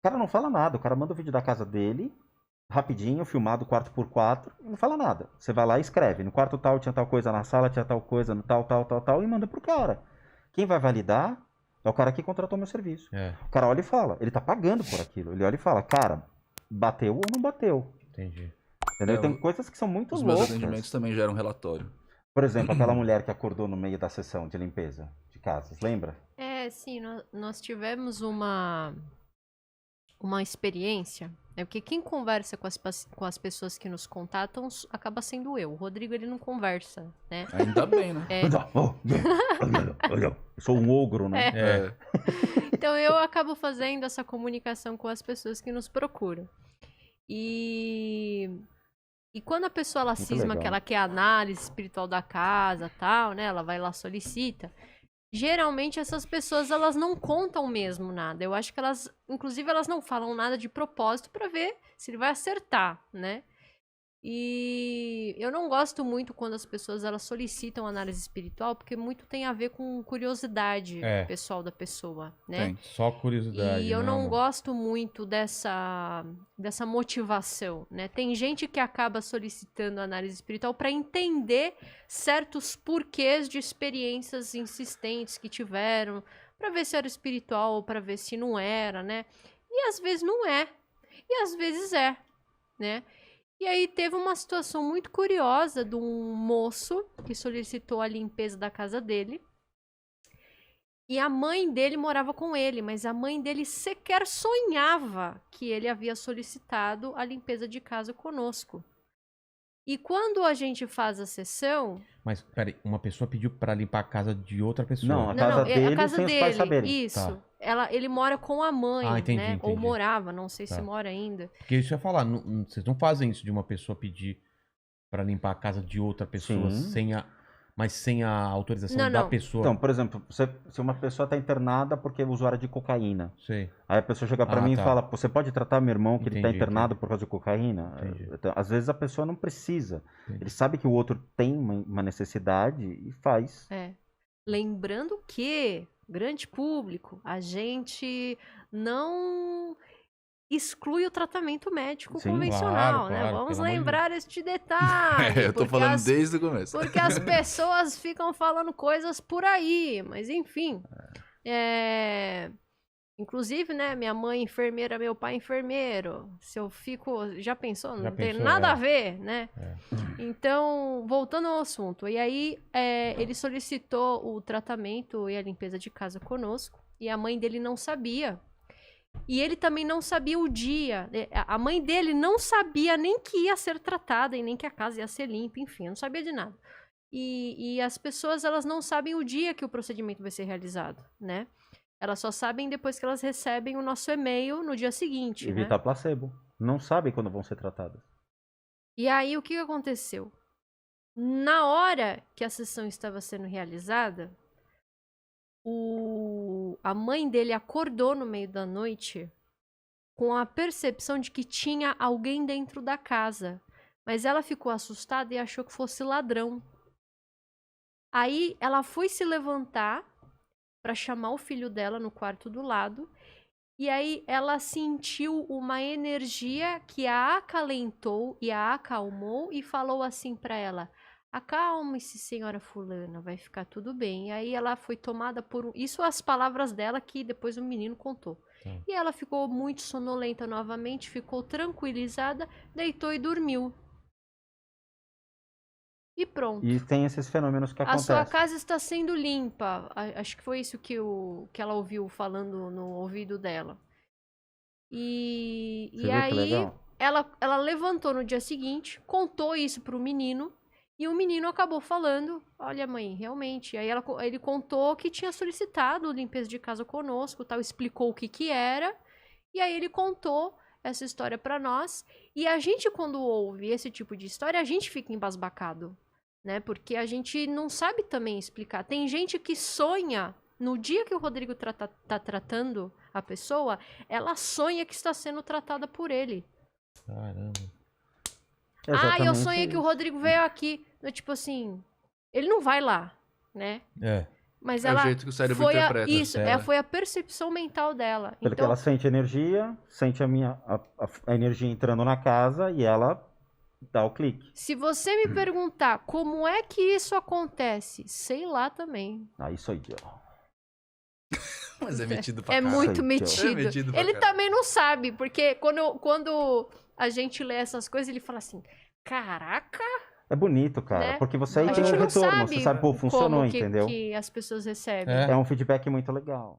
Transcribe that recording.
cara não fala nada, o cara manda o vídeo da casa dele, rapidinho, filmado 4x4, não fala nada. Você vai lá e escreve, no quarto tal tinha tal coisa, na sala tinha tal coisa, no tal, e manda pro cara. Quem vai validar é o cara que contratou meu serviço. O cara olha e fala, ele tá pagando por aquilo, ele olha e fala, cara, bateu ou não bateu? Entendi. Entendeu? Tem coisas que são muito Os loucas. meus atendimentos também geram relatório. Por exemplo, aquela mulher que acordou no meio da sessão de limpeza de casas, lembra? Sim, nós tivemos uma experiência, porque quem conversa com as pessoas que nos contatam acaba sendo eu. O Rodrigo, ele não conversa, né? Ainda bem, né? Olha, eu sou um ogro, né? Então eu acabo fazendo essa comunicação com as pessoas que nos procuram. E quando a pessoa ela cisma que ela quer análise espiritual da casa, tal, né? Ela vai lá, solicita. Geralmente essas pessoas elas não contam mesmo nada. Eu acho que elas, inclusive, elas não falam nada de propósito para ver se ele vai acertar, né? E eu não gosto muito quando as pessoas elas solicitam análise espiritual, porque muito tem a ver com curiosidade pessoal da pessoa, né? Tem, só curiosidade. E eu não gosto muito dessa motivação, né? Tem gente que acaba solicitando análise espiritual para entender certos porquês de experiências insistentes que tiveram, para ver se era espiritual ou para ver se não era, né? E às vezes não é, e às vezes é, né? E aí teve uma situação muito curiosa de um moço que solicitou a limpeza da casa dele. E a mãe dele morava com ele, mas a mãe dele sequer sonhava que ele havia solicitado a limpeza de casa conosco. E quando a gente faz a sessão... Mas, peraí, uma pessoa pediu pra limpar a casa de outra pessoa. Não, a casa dele a casa sem dele, os pais saberem. isso. Tá. Ele mora com a mãe, Entendi, né? entendi. Ou morava, não sei se mora ainda. Porque isso eu ia falar, vocês não fazem isso de uma pessoa pedir pra limpar a casa de outra pessoa mas sem a autorização da pessoa. Então, por exemplo, se uma pessoa está internada porque é usuária de cocaína, Sei. aí a pessoa chega para mim e fala, você pode tratar meu irmão que ele está internado por causa de cocaína? Então, às vezes a pessoa não precisa. Ele sabe que o outro tem uma necessidade e faz. Lembrando que, grande público, a gente não exclui o tratamento médico convencional, né? Claro, vamos lembrar este detalhe. Eu tô falando desde o começo. Porque as pessoas ficam falando coisas por aí, mas enfim. Inclusive, né, minha mãe enfermeira, meu pai enfermeiro. Se eu fico... Já pensou? Não tem nada a ver, né? Então, voltando ao assunto. E aí, ele solicitou o tratamento e a limpeza de casa conosco. E a mãe dele não sabia. E ele também não sabia o dia. A mãe dele não sabia nem que ia ser tratada e nem que a casa ia ser limpa. Enfim, não sabia de nada. E as pessoas, elas não sabem o dia que o procedimento vai ser realizado, né? Elas só sabem depois que elas recebem o nosso e-mail no dia seguinte. Evitar placebo. Não sabem quando vão ser tratadas. E aí, o que aconteceu? Na hora que a sessão estava sendo realizada, a mãe dele acordou no meio da noite com a percepção de que tinha alguém dentro da casa. Mas ela ficou assustada e achou que fosse ladrão. Aí, ela foi se levantar para chamar o filho dela no quarto do lado. E aí ela sentiu uma energia que a acalentou e a acalmou e falou assim para ela: acalme-se, senhora fulana, vai ficar tudo bem. E aí ela foi tomada por... Isso as palavras dela que depois o menino contou. E ela ficou muito sonolenta novamente, ficou tranquilizada, deitou e dormiu. E pronto. E tem esses fenômenos que acontecem. A sua casa está sendo limpa. Acho que foi isso que ela ouviu falando no ouvido dela. E aí ela levantou no dia seguinte, contou isso pro menino. E o menino acabou falando: olha, mãe, realmente. Aí ele contou que tinha solicitado limpeza de casa conosco, tal, explicou o que era. E aí ele contou essa história pra nós. E a gente, quando ouve esse tipo de história, a gente fica embasbacado. Né? Porque a gente não sabe também explicar. Tem gente que sonha, no dia que o Rodrigo tá tratando a pessoa, ela sonha que está sendo tratada por ele. Caramba. Eu sonhei que o Rodrigo veio aqui. Tipo assim, ele não vai lá, né? Mas É ela o jeito que o cérebro foi interpreta. isso, foi a percepção mental dela. Porque Então, ela sente energia, sente a energia entrando na casa e ela dá o clique. se você me perguntar como é que isso acontece, sei lá também. Aí sou eu. Mas é metido pra É caralho. muito Sei, metido. É metido pra Ele caralho. também não sabe, porque quando a gente lê essas coisas, ele fala assim: caraca, É bonito, cara, Né? porque você aí a tem gente um não retorno, sabe você sabe, pô, funcionou, como que, entendeu? que as pessoas recebem. É. É um feedback muito legal.